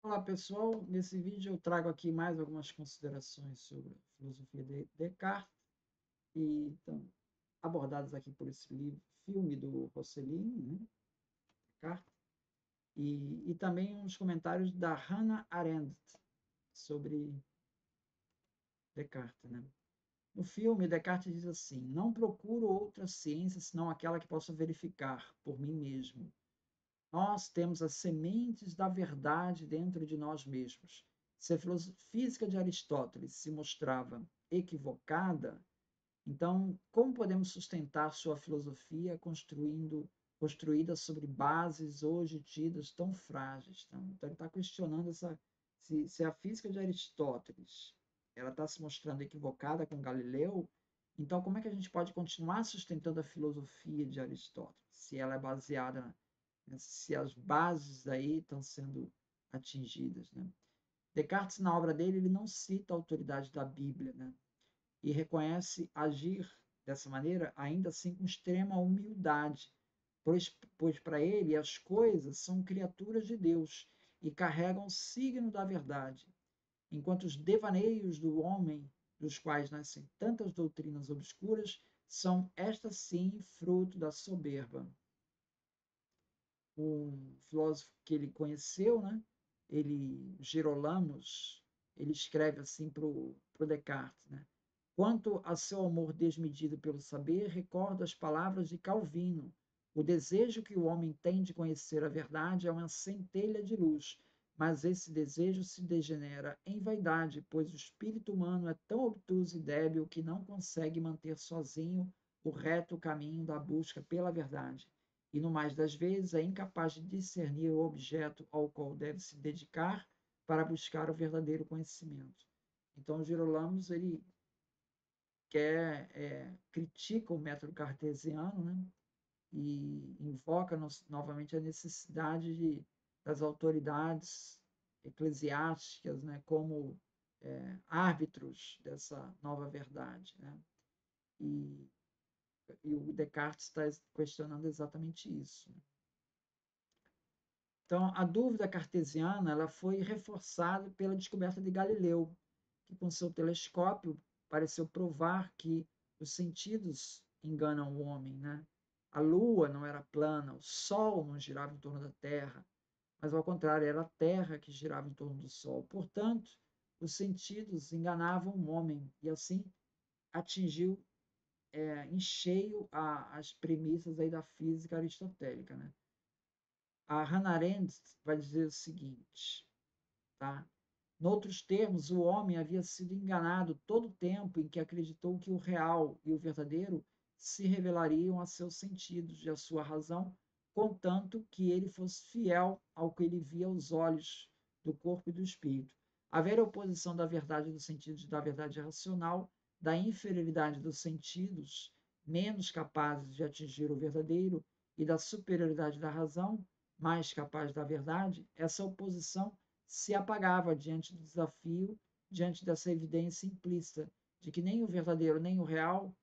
Olá pessoal, nesse vídeo eu trago aqui mais algumas considerações sobre a filosofia de Descartes e então, abordadas aqui por esse livro, filme do Rossellini, né, Descartes, e também uns comentários da Hannah Arendt sobre Descartes. Né? No filme, Descartes diz assim: não procuro outra ciência senão aquela que possa verificar por mim mesmo. Nós temos as sementes da verdade dentro de nós mesmos. Se a física de Aristóteles se mostrava equivocada, então como podemos sustentar sua filosofia construída sobre bases hoje tidas tão frágeis? Então ele está questionando se a física de Aristóteles ela está se mostrando equivocada com Galileu, então como é que a gente pode continuar sustentando a filosofia de Aristóteles, se ela é baseada, né, se as bases aí estão sendo atingidas, né? Descartes, na obra dele, ele não cita a autoridade da Bíblia, né? E reconhece agir dessa maneira, ainda assim com extrema humildade, pois para ele as coisas são criaturas de Deus e carregam o signo da verdade, enquanto os devaneios do homem, dos quais nascem tantas doutrinas obscuras, são estas sim fruto da soberba. Um filósofo que ele conheceu, né? Ele, Girolamos, ele escreve assim para o Descartes, né? Quanto a seu amor desmedido pelo saber, recordo as palavras de Calvino. O desejo que o homem tem de conhecer a verdade é uma centelha de luz, mas esse desejo se degenera em vaidade, pois o espírito humano é tão obtuso e débil que não consegue manter sozinho o reto caminho da busca pela verdade e, no mais das vezes, é incapaz de discernir o objeto ao qual deve se dedicar para buscar o verdadeiro conhecimento. Então, Girolamos ele critica o método cartesiano, né? E invoca novamente a necessidade das autoridades eclesiásticas, né? Como árbitros dessa nova verdade, né? E, e o Descartes está questionando exatamente isso. Né? Então, a dúvida cartesiana ela foi reforçada pela descoberta de Galileu, que com seu telescópio pareceu provar que os sentidos enganam o homem, né? A Lua não era plana, o Sol não girava em torno da Terra, mas ao contrário, era a Terra que girava em torno do Sol. Portanto, os sentidos enganavam o homem e assim atingiu em cheio as premissas aí da física aristotélica, né? A Hannah Arendt vai dizer o seguinte, tá? Noutros termos, o homem havia sido enganado todo o tempo em que acreditou que o real e o verdadeiro se revelariam a seus sentidos e à sua razão, contanto que ele fosse fiel ao que ele via aos olhos do corpo e do espírito. A velha oposição da verdade dos sentidos e da verdade racional, da inferioridade dos sentidos, menos capazes de atingir o verdadeiro, e da superioridade da razão, mais capaz da verdade, essa oposição se apagava diante do desafio, diante dessa evidência implícita de que nem o verdadeiro nem o real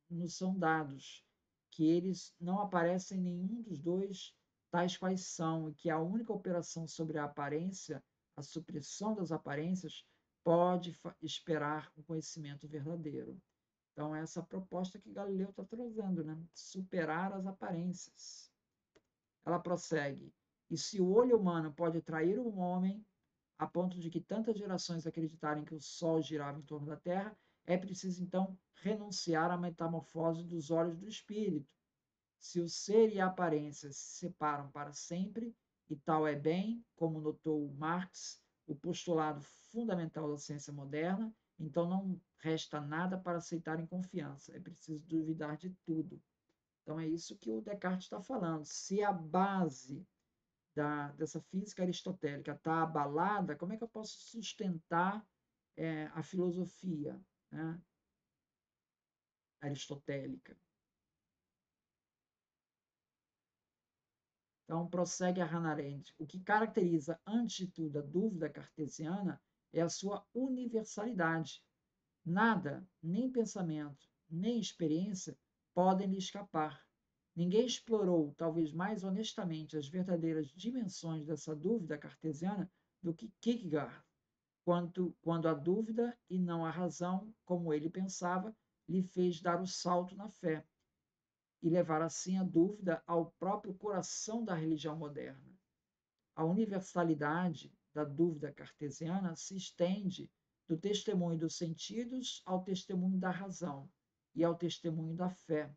nos são dados, que eles não aparecem em nenhum dos dois tais quais são, e que a única operação sobre a aparência, a supressão das aparências, pode esperar o conhecimento verdadeiro. Então, essa proposta que Galileu está trazendo, né? Superar as aparências. Ela prossegue. E se o olho humano pode trair um homem a ponto de que tantas gerações acreditarem que o Sol girava em torno da Terra, é preciso então renunciar à metamorfose dos olhos do espírito. Se o ser e a aparência se separam para sempre, e tal é bem, como notou Marx, o postulado fundamental da ciência moderna, então não resta nada para aceitar em confiança, é preciso duvidar de tudo. Então é isso que o Descartes está falando. Se a base dessa física aristotélica está abalada, como é que eu posso sustentar a filosofia, né, aristotélica? Então, prossegue a Hannah Arendt. O que caracteriza, antes de tudo, a dúvida cartesiana é a sua universalidade. Nada, nem pensamento, nem experiência podem lhe escapar. Ninguém explorou, talvez mais honestamente, as verdadeiras dimensões dessa dúvida cartesiana do que Kierkegaard, quando a dúvida e não a razão, como ele pensava, lhe fez dar o salto na fé e levar assim a dúvida ao próprio coração da religião moderna. A universalidade da dúvida cartesiana se estende do testemunho dos sentidos ao testemunho da razão e ao testemunho da fé,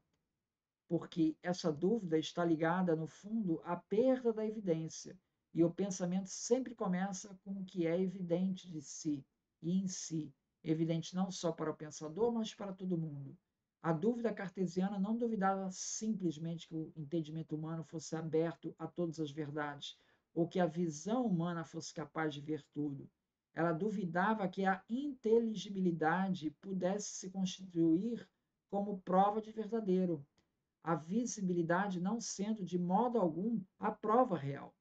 porque essa dúvida está ligada, no fundo, à perda da evidência, e o pensamento sempre começa com o que é evidente de si e em si, evidente não só para o pensador, mas para todo mundo. A dúvida cartesiana não duvidava simplesmente que o entendimento humano fosse aberto a todas as verdades, ou que a visão humana fosse capaz de ver tudo. Ela duvidava que a inteligibilidade pudesse se constituir como prova de verdadeiro, a visibilidade não sendo de modo algum a prova real.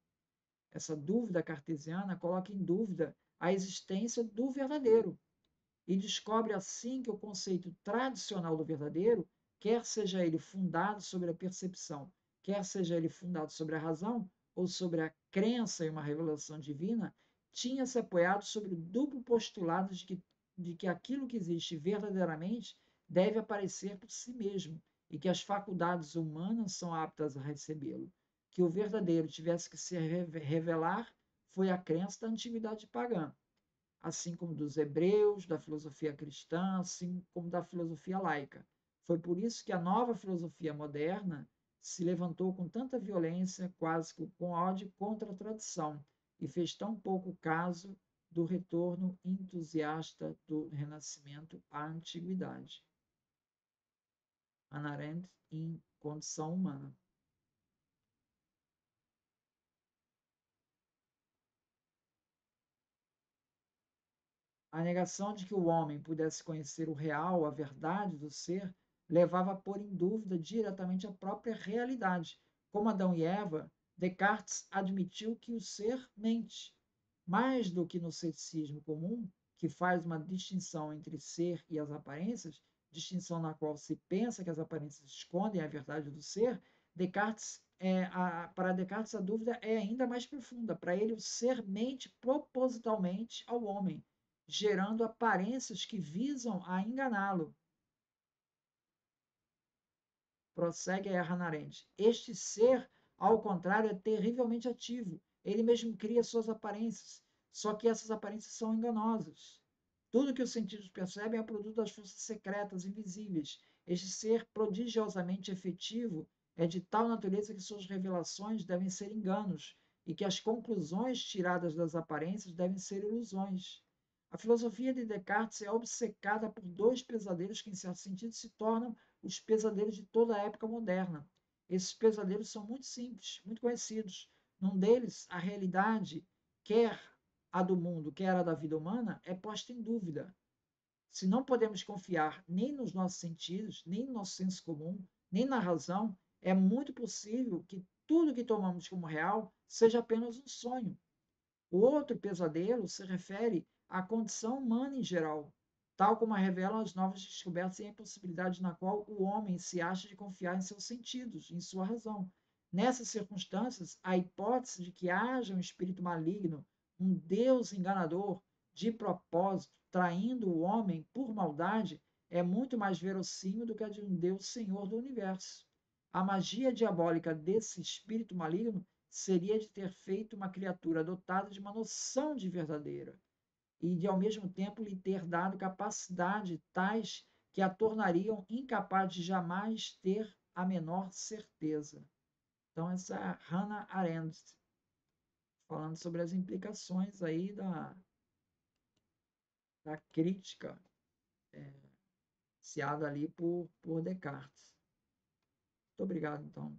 Essa dúvida cartesiana coloca em dúvida a existência do verdadeiro e descobre assim que o conceito tradicional do verdadeiro, quer seja ele fundado sobre a percepção, quer seja ele fundado sobre a razão ou sobre a crença em uma revelação divina, tinha se apoiado sobre o duplo postulado de que aquilo que existe verdadeiramente deve aparecer por si mesmo e que as faculdades humanas são aptas a recebê-lo. Que o verdadeiro tivesse que se revelar foi a crença da antiguidade pagã, assim como dos hebreus, da filosofia cristã, assim como da filosofia laica. Foi por isso que a nova filosofia moderna se levantou com tanta violência, quase que com ódio contra a tradição, e fez tão pouco caso do retorno entusiasta do Renascimento à antiguidade. Hannah Arendt, em Condição Humana. A negação de que o homem pudesse conhecer o real, a verdade do ser, levava a pôr em dúvida diretamente a própria realidade. Como Adão e Eva, Descartes admitiu que o ser mente. Mais do que no ceticismo comum, que faz uma distinção entre ser e as aparências, distinção na qual se pensa que as aparências escondem a verdade do ser, para Descartes a dúvida é ainda mais profunda. Para ele, o ser mente propositalmente ao homem, gerando aparências que visam a enganá-lo. Prossegue a Hannah Arendt. Este ser, ao contrário, é terrivelmente ativo. Ele mesmo cria suas aparências, só que essas aparências são enganosas. Tudo que os sentidos percebem é produto das forças secretas, invisíveis. Este ser prodigiosamente efetivo é de tal natureza que suas revelações devem ser enganos e que as conclusões tiradas das aparências devem ser ilusões. A filosofia de Descartes é obcecada por dois pesadelos que, em certo sentido, se tornam os pesadelos de toda a época moderna. Esses pesadelos são muito simples, muito conhecidos. Num deles, a realidade, quer a do mundo, quer a da vida humana, é posta em dúvida. Se não podemos confiar nem nos nossos sentidos, nem no nosso senso comum, nem na razão, é muito possível que tudo que tomamos como real seja apenas um sonho. O outro pesadelo se refere à condição humana em geral, tal como a revelam as novas descobertas e a impossibilidade na qual o homem se acha de confiar em seus sentidos, em sua razão. Nessas circunstâncias, a hipótese de que haja um espírito maligno, um Deus enganador, de propósito, traindo o homem por maldade, é muito mais verossímil do que a de um Deus Senhor do universo. A magia diabólica desse espírito maligno seria de ter feito uma criatura dotada de uma noção de verdadeira e de, ao mesmo tempo, lhe ter dado capacidade tais que a tornariam incapaz de jamais ter a menor certeza. Então, essa é a Hannah Arendt, falando sobre as implicações aí da crítica iniciada ali por Descartes. Muito obrigado, então.